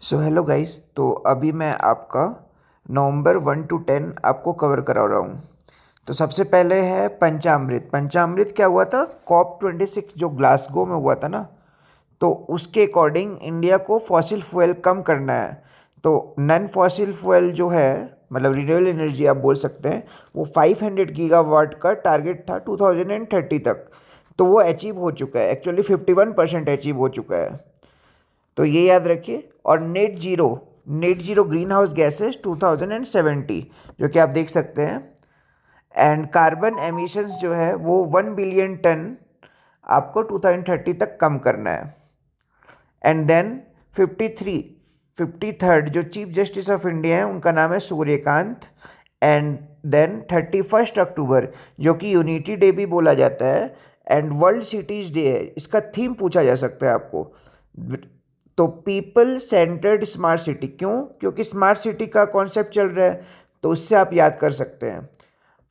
So hello guys. तो अभी मैं आपका नवंबर 1 to 10 आपको कवर करा रहा हूँ। तो सबसे पहले है पंचामृत। पंचामृत क्या हुआ था? COP26 जो ग्लासगो में हुआ था ना, तो उसके अकॉर्डिंग इंडिया को फॉसिल फ्यूल कम करना है। तो नॉन फॉसिल फ्यूल जो है, मतलब रिन्यूएबल एनर्जी आप बोल सकते हैं, वो 500 गीगावाट का टारगेट था 2030 तक। तो वो अचीव हो चुका है, एक्चुअली 51% अचीव हो चुका है। तो ये याद रखिए। और net zero green house gases 2070, जो कि आप देख सकते हैं। एंड कार्बन एमिशंस जो है वो 1 बिलियन टन आपको 2030 तक कम करना है। एंड देन 53rd जो चीफ जस्टिस ऑफ इंडिया है, उनका नाम है सूर्यकांत। एंड देन 31 अक्टूबर, जो कि यूनिटी डे भी बोला जाता है एंड वर्ल्ड सिटीज डे है। इसका थीम पूछा जा सकता है आपको। तो पीपल सेंटर्ड स्मार्ट सिटी, क्यों? क्योंकि स्मार्ट सिटी का कॉन्सेप्ट चल रहा है, तो उससे आप याद कर सकते हैं।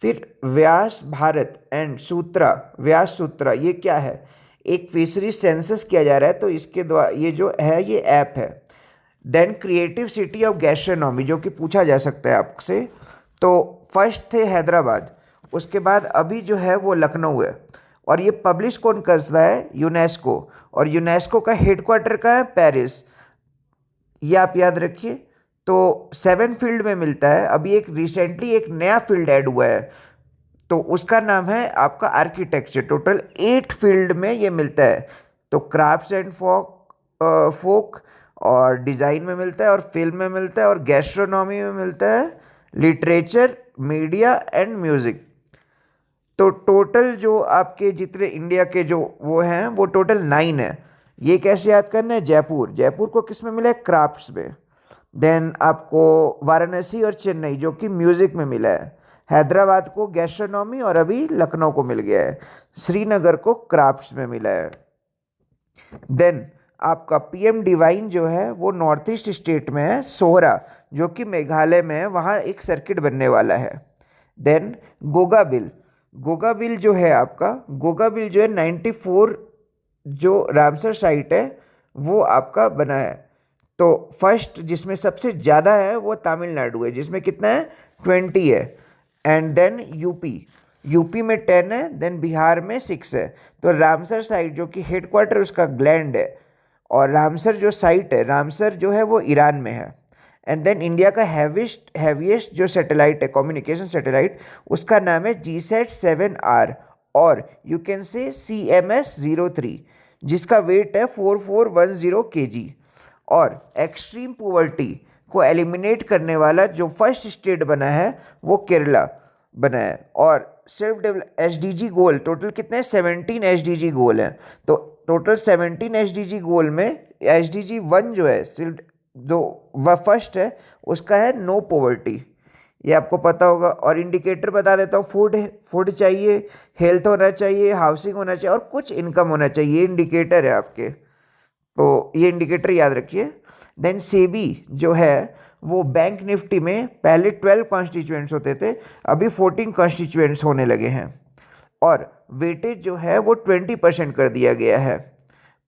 फिर व्यास भारत एंड सूत्रा, व्यास सूत्रा, ये क्या है? एक फिशरी सेंसस किया जा रहा है, तो इसके द्वारा ये जो है ये ऐप है। Then creative city of gastronomy, जो कि पूछा जा सकता है आपसे। तो फर्स्ट थे हैदराबाद, उसके बाद अभी जो है वो लखनऊ है। और ये पब्लिश कौन करता है? यूनेस्को। और यूनेस्को का हेडक्वार्टर का है पेरिस। ये आप याद रखिए। तो 7 फील्ड में मिलता है। अभी एक रिसेंटली एक नया फील्ड ऐड हुआ है, तो उसका नाम है आपका आर्किटेक्चर। टोटल 8 फील्ड में ये मिलता है। तो क्राफ्ट्स एंड फोक और डिज़ाइन में मिलता है, और फिल्म में मिलता है, और गैस्ट्रोनॉमी में मिलता है, लिटरेचर, मीडिया एंड म्यूज़िक। तो टोटल जो आपके जितने इंडिया के जो वो हैं वो टोटल 9 है। ये कैसे याद करना है? जयपुर, जयपुर को किस में मिला है? क्राफ्ट्स में। देन आपको वाराणसी और चेन्नई, जो कि म्यूज़िक में मिला है। हैदराबाद को गैस्ट्रोनॉमी, और अभी लखनऊ को मिल गया है। श्रीनगर को क्राफ्ट्स में मिला है। देन आपका पीएम डिवाइन जो है वो नॉर्थ ईस्ट स्टेट में है, सोहरा, जो कि मेघालय में है, वहाँ एक सर्किट बनने वाला है। देन गोगा बिल, गोगा बिल जो है आपका, गोगा बिल जो है 94 जो रामसर साइट है वो आपका बना है। तो फर्स्ट जिसमें सबसे ज़्यादा है वो तमिलनाडु है, जिसमें कितना है? 20 है। एंड देन यूपी, यूपी में 10 है। देन बिहार में 6 है। तो रामसर साइट जो कि हेडक्वार्टर उसका ग्लैंड है, और रामसर जो साइट है, रामसर जो है वो ईरान में है। एंड देन इंडिया का हैवीएस्ट जो सैटेलाइट है, कम्युनिकेशन सैटेलाइट, उसका नाम है GSAT-7R, और यू कैन से CMS-03, जिसका वेट है 4410 kg। और एक्सट्रीम पोवर्टी को एलिमिनेट करने वाला जो फर्स्ट स्टेट बना है वो केरला बना है। और सेल्फ डेवलप SDG गोल टोटल कितने हैं? 17 SDG गोल हैं। तो टोटल 17 SDG गोल में SDG 1 जो है, सिर्फ जो वह फर्स्ट है, उसका है नो पोवर्टी। ये आपको पता होगा। और इंडिकेटर बता देता हूँ। फूड चाहिए, हेल्थ होना चाहिए, हाउसिंग होना चाहिए, और कुछ इनकम होना चाहिए। ये इंडिकेटर है आपके, तो ये इंडिकेटर याद रखिए। देन सेबी जो है वो बैंक निफ्टी में पहले 12 कॉन्स्टिट्यूएंट्स होते थे, अभी 14 कॉन्स्टिट्यूएंट्स होने लगे हैं। और वेटेज जो है वो 20% कर दिया गया है।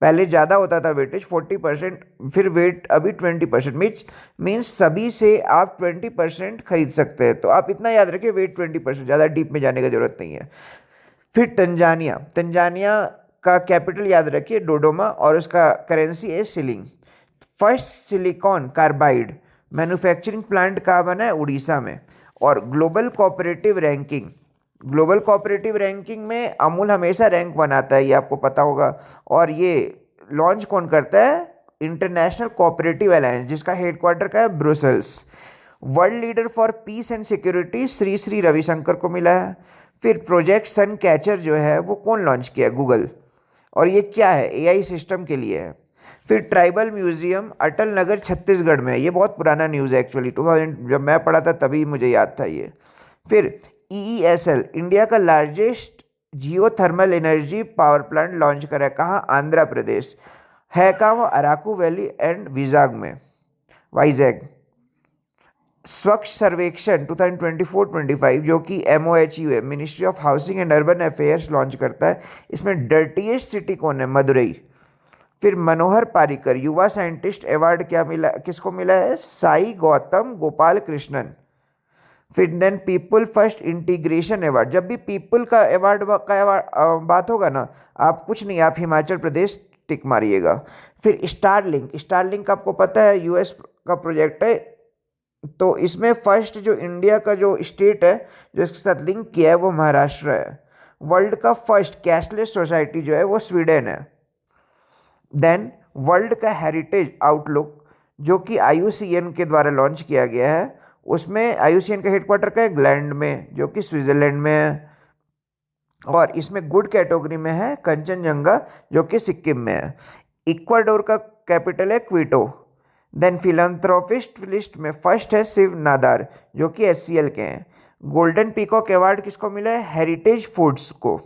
पहले ज़्यादा होता था वेटेज 40%, फिर वेट अभी 20%। मीन्स सभी से आप 20% खरीद सकते हैं। तो आप इतना याद रखिए, वेट 20%, ज़्यादा डीप में जाने की जरूरत नहीं है। फिर तंजानिया, तंजानिया का कैपिटल याद रखिए डोडोमा, और उसका करेंसी है shilling. First silicon carbide manufacturing plant कहाँ बना है? उड़ीसा में। और ग्लोबल कोऑपरेटिव रैंकिंग में अमूल हमेशा रैंक 1 आता है, ये आपको पता होगा। और ये लॉन्च कौन करता है? इंटरनेशनल कोऑपरेटिव अलायंस, जिसका हेडक्वार्टर का है Brussels. World leader for piece and security Shri Shri Ravishankar को मिला है। फिर प्रोजेक्ट सन कैचर जो है वो कौन लॉन्च किया? गूगल। और ये क्या है? AI सिस्टम के लिए है। फिर ट्राइबल म्यूजियम अटल नगर छत्तीसगढ़ में है। ये बहुत पुराना न्यूज़ है एक्चुअली, 2000 जब मैं पढ़ा था तभी मुझे याद था ये। फिर EESL इंडिया का largest geothermal energy power plant launch करा है। कहाँ? आंध्र प्रदेश है। कहाँ वो? Araku valley and Vizag. स्वच्छ सर्वेक्षण 2024-25 जो कि MOHU है, ministry of housing and urban affairs, launch करता है। इसमें डर्टीएस्ट सिटी कौन है? मदुरई। फिर मनोहर पारिकर युवा साइंटिस्ट अवार्ड क्या मिला, किसको मिला है? साई गौतम गोपाल कृष्णन। फिर then people first integration award, जब भी पीपल का अवार्ड बात होगा ना, आप कुछ नहीं, आप हिमाचल प्रदेश टिक मारिएगा। फिर स्टारलिंक, स्टारलिंक आपको पता है यूएस का प्रोजेक्ट है, तो इसमें फर्स्ट जो इंडिया का जो स्टेट है जो इसके साथ लिंक किया है वो महाराष्ट्र है। वर्ल्ड का फर्स्ट कैशलेस सोसाइटी जो है वो स्वीडन है। देन वर्ल्ड का हेरिटेज आउटलुक जो कि IUCN के द्वारा लॉन्च किया गया है, उसमें IUCN का हेडक्वार्टर का है ग्लैंड में जो कि स्विट्जरलैंड में है, और इसमें गुड कैटेगरी में है कंचनजंगा जो कि सिक्किम में है। इक्वाडोर का कैपिटल है क्विटो। देन फिलंथ्रोपिस्ट लिस्ट में फर्स्ट है शिव नादार जो कि HCL के हैं। गोल्डन पीकॉक अवार्ड किसको मिला है? हेरिटेज फूड्स को।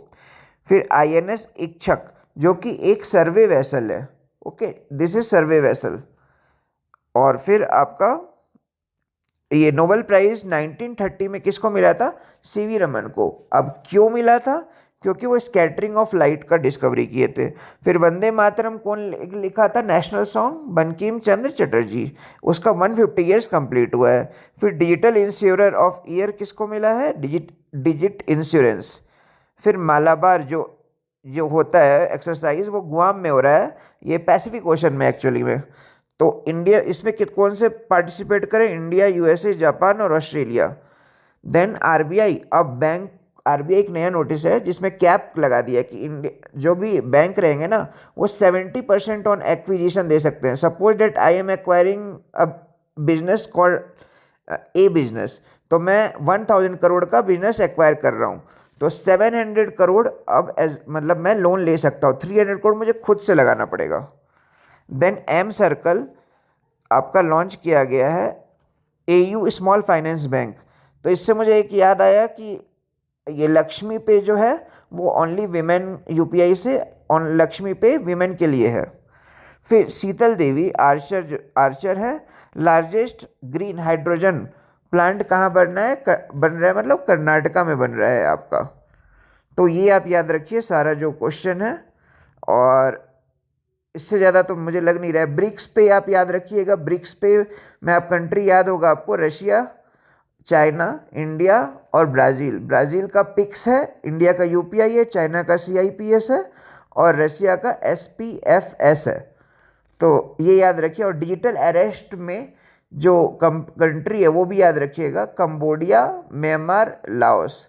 फिर INS इच्छक जो कि एक सर्वे वेसल है, okay, this is survey vessel. और फिर आपका ये नोबेल प्राइज 1930 में किसको मिला था? CV रमन को। अब क्यों मिला था? क्योंकि वो स्कैटरिंग ऑफ लाइट का डिस्कवरी किए थे। फिर वंदे मातरम कौन लिखा था नेशनल सॉन्ग? बंकिम चंद्र चटर्जी, उसका 150 ईयर्स कंप्लीट हुआ है। फिर डिजिटल इंश्योरर ऑफ ईयर किसको मिला है? Digit insurance. फिर मालाबार जो जो होता है एक्सरसाइज वो गुआम में हो रहा है, ये पैसिफिक ओशन में एक्चुअली में। तो इंडिया इसमें कौन से पार्टिसिपेट करें? इंडिया, USA, जापान और ऑस्ट्रेलिया। देन RBI, अब बैंक RBI एक नया नोटिस है जिसमें कैप लगा दिया कि इंडिया जो भी बैंक रहेंगे ना वो 70% ऑन एक्विजिशन दे सकते हैं। Suppose date I am acquiring a business called a business, तो मैं 1000 करोड़ का बिजनेस एक्वायर कर रहा हूँ, तो 700 करोड़ अब मतलब मैं लोन ले सकता हूँ, 300 करोड़ मुझे खुद से लगाना पड़ेगा। देन M सर्कल आपका लॉन्च किया गया है, AU स्मॉल फाइनेंस बैंक। तो इससे मुझे एक याद आया कि ये लक्ष्मी पे जो है वो ओनली विमेन UPI से ऑन लक्ष्मी पे विमेन के लिए है। फिर शीतल देवी आर्चर है। लार्जेस्ट ग्रीन हाइड्रोजन प्लांट कहाँ बन रहा है मतलब कर्नाटका में बन रहा है आपका। तो ये आप याद रखिए सारा जो क्वेश्चन है, और इससे ज़्यादा तो मुझे लग नहीं रहा है। ब्रिक्स पे आप याद रखिएगा, ब्रिक्स पे में आप कंट्री याद होगा आपको, रशिया, चाइना, इंडिया और ब्राज़ील। ब्राज़ील का पिक्स है, इंडिया का UPI है, चाइना का CIPS है और रशिया का SPFS है। तो ये याद रखिए। और डिजिटल अरेस्ट में जो कंट्री है वो भी याद रखिएगा, कंबोडिया, म्यांमार, लाओस।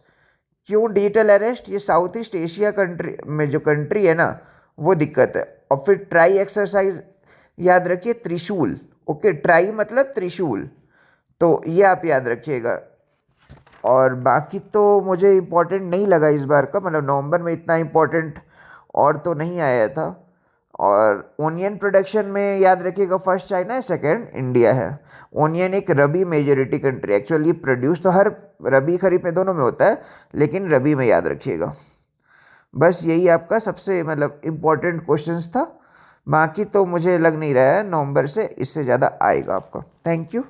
क्यों डिजिटल अरेस्ट? ये साउथ ईस्ट एशिया कंट्री में जो कंट्री है ना वो दिक्कत है। और फिर ट्राई एक्सरसाइज याद रखिए, त्रिशूल, ओके, ट्राई मतलब त्रिशूल, तो ये आप याद रखिएगा। और बाकी तो मुझे इम्पोर्टेंट नहीं लगा इस बार का, मतलब नवंबर में इतना इम्पोर्टेंट और तो नहीं आया था। और ओनियन प्रोडक्शन में याद रखिएगा फर्स्ट चाइना है, सेकंड इंडिया है। ओनियन एक रबी मेजोरिटी कंट्री, एक्चुअली प्रोड्यूस तो हर रबी खरीफ में दोनों में होता है, लेकिन रबी में याद रखिएगा। बस यही आपका सबसे मतलब इम्पोर्टेंट क्वेश्चंस था। बाकी तो मुझे लग नहीं रहा है नवंबर से इससे ज़्यादा आएगा आपका। Thank you.